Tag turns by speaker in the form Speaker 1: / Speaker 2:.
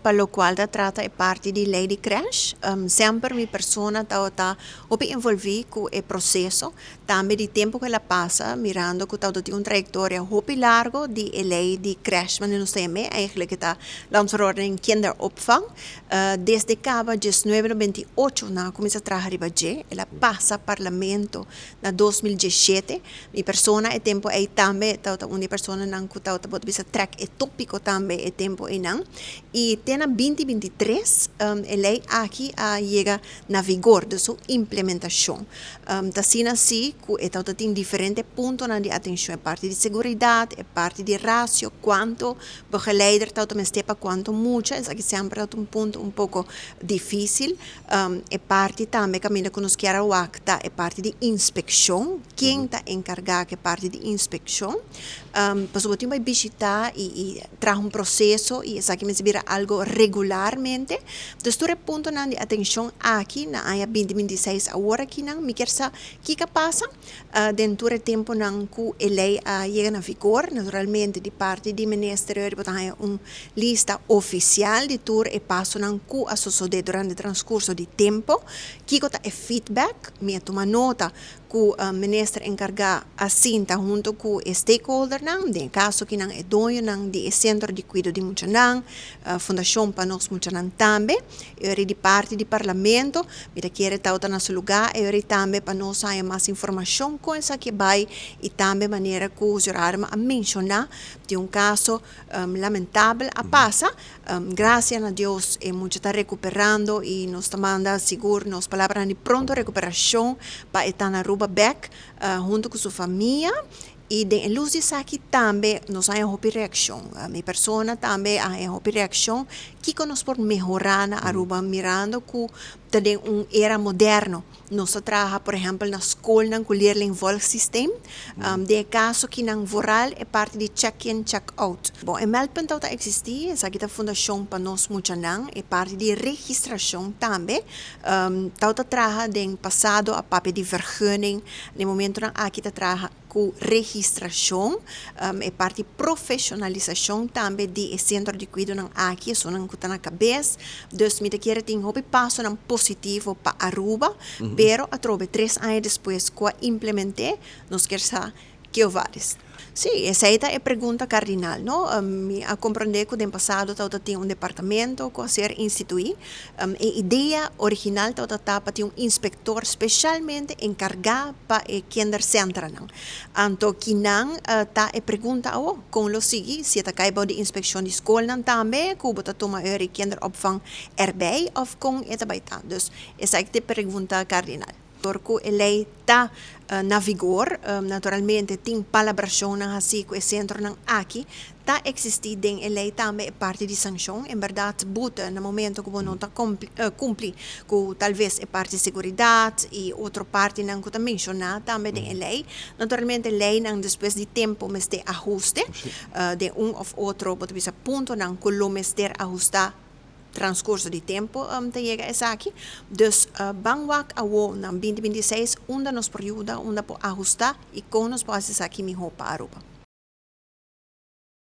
Speaker 1: para lo qual da trata é parte de lei de creche. Sempre mi persona está envolvida com o processo, também de tempo que ela passa, mirando que tem uma trajetória muito larga de lei de creche, mas não sei me, eigenlijk está landsverordening kinderopvang. Desde caba 1998 na começa a trabalhar riba ela passa parlamento na 2017. Mi persona é tempo aí também, uma persona não que pode bisa track é tópico também é tempo aí não. E tem na 2023 a lei aqui chega na vigor de sua implementação. Assim que tem diferentes pontos de atenção, é parte de segurança, é parte de ratio, quanto begeleider me stepa, quanto muito, é que sempre um ponto um pouco difícil. É parte também, caminho que nos quer acta, é parte de inspeção, quem está encarregado é parte de inspeção. Pessoa tem que visitar e traz um processo e essa que me vira algo regularmente. Então, todo ponto de atenção aqui na área 2026 agora aqui não me quer saber o que passa dentro do tempo não que a lei chega na vigor, naturalmente de parte do Ministério de uma lista oficial de tudo e passo não que a suceder durante o transcurso de tempo, que é feedback, me toma nota que o ministro encarregado assinta junto com o stakeholder não, de caso que não é dono não de centro de cuidado de muito não, fundação para nós muito não também, eu de parte do parlamento, me quer estar na seu lugar, eu também para nós ter mais informação com essa que vai e também maneira que o jurar a mencionar de caso lamentável a passa, graças a Deus é muito está recuperando e nós estamos seguro nas palavras de pronto recuperação para estar na rua back junto com sua família. E de luz disso aqui também nós temos uma reação. A minha persona também tem uma reação que nós podemos melhorar na Aruba, mirando que tem era moderno. Nós trabalhamos, por exemplo, na escola, com o leerling system. De caso que na voral é parte de check-in, check-out. Bom, em Melbourne está existir, essa aqui é a fundação para nós muito não, é parte de registração também. Está trabalhando em passado a papel de vergunning, no momento não aqui está trabalhando com registração, é parte de profissionalização também de centro de cuidado aqui, só não está na cabeça. Então, me quer ter um passo positivo para Aruba, pero a trove 3 anos depois que implementei, nós queremos saber que vários. Sim, essa é a pergunta cardinal, não? A compreender que no passado tinha departamento que a ser instituído. A ideia original para ter inspector especialmente encarregado para o kindercentro, não? Então, que não está a pergunta com o seguinte, se está caibo de inspeção de escola também, que você toma o kinderopvang erbij of com essa baita. Então, essa é a pergunta cardinal. Porque a lei está na vigor, naturalmente tem palabração assim que o centro não aqui está existindo em a lei também parte de sanção, em verdade, buta no momento que não está cumpre com talvez a parte de segurança e outra parte não que está mencionada também em a lei, naturalmente a lei não depois de tempo mas de ajuste de ou outro ponto não que lo mas ter ajustar transcurso de tempo te chega essa aqui. Dus bangwak awo na 2026 onde nos período onde po ajustar e com nos pode aqui melhor para Aruba.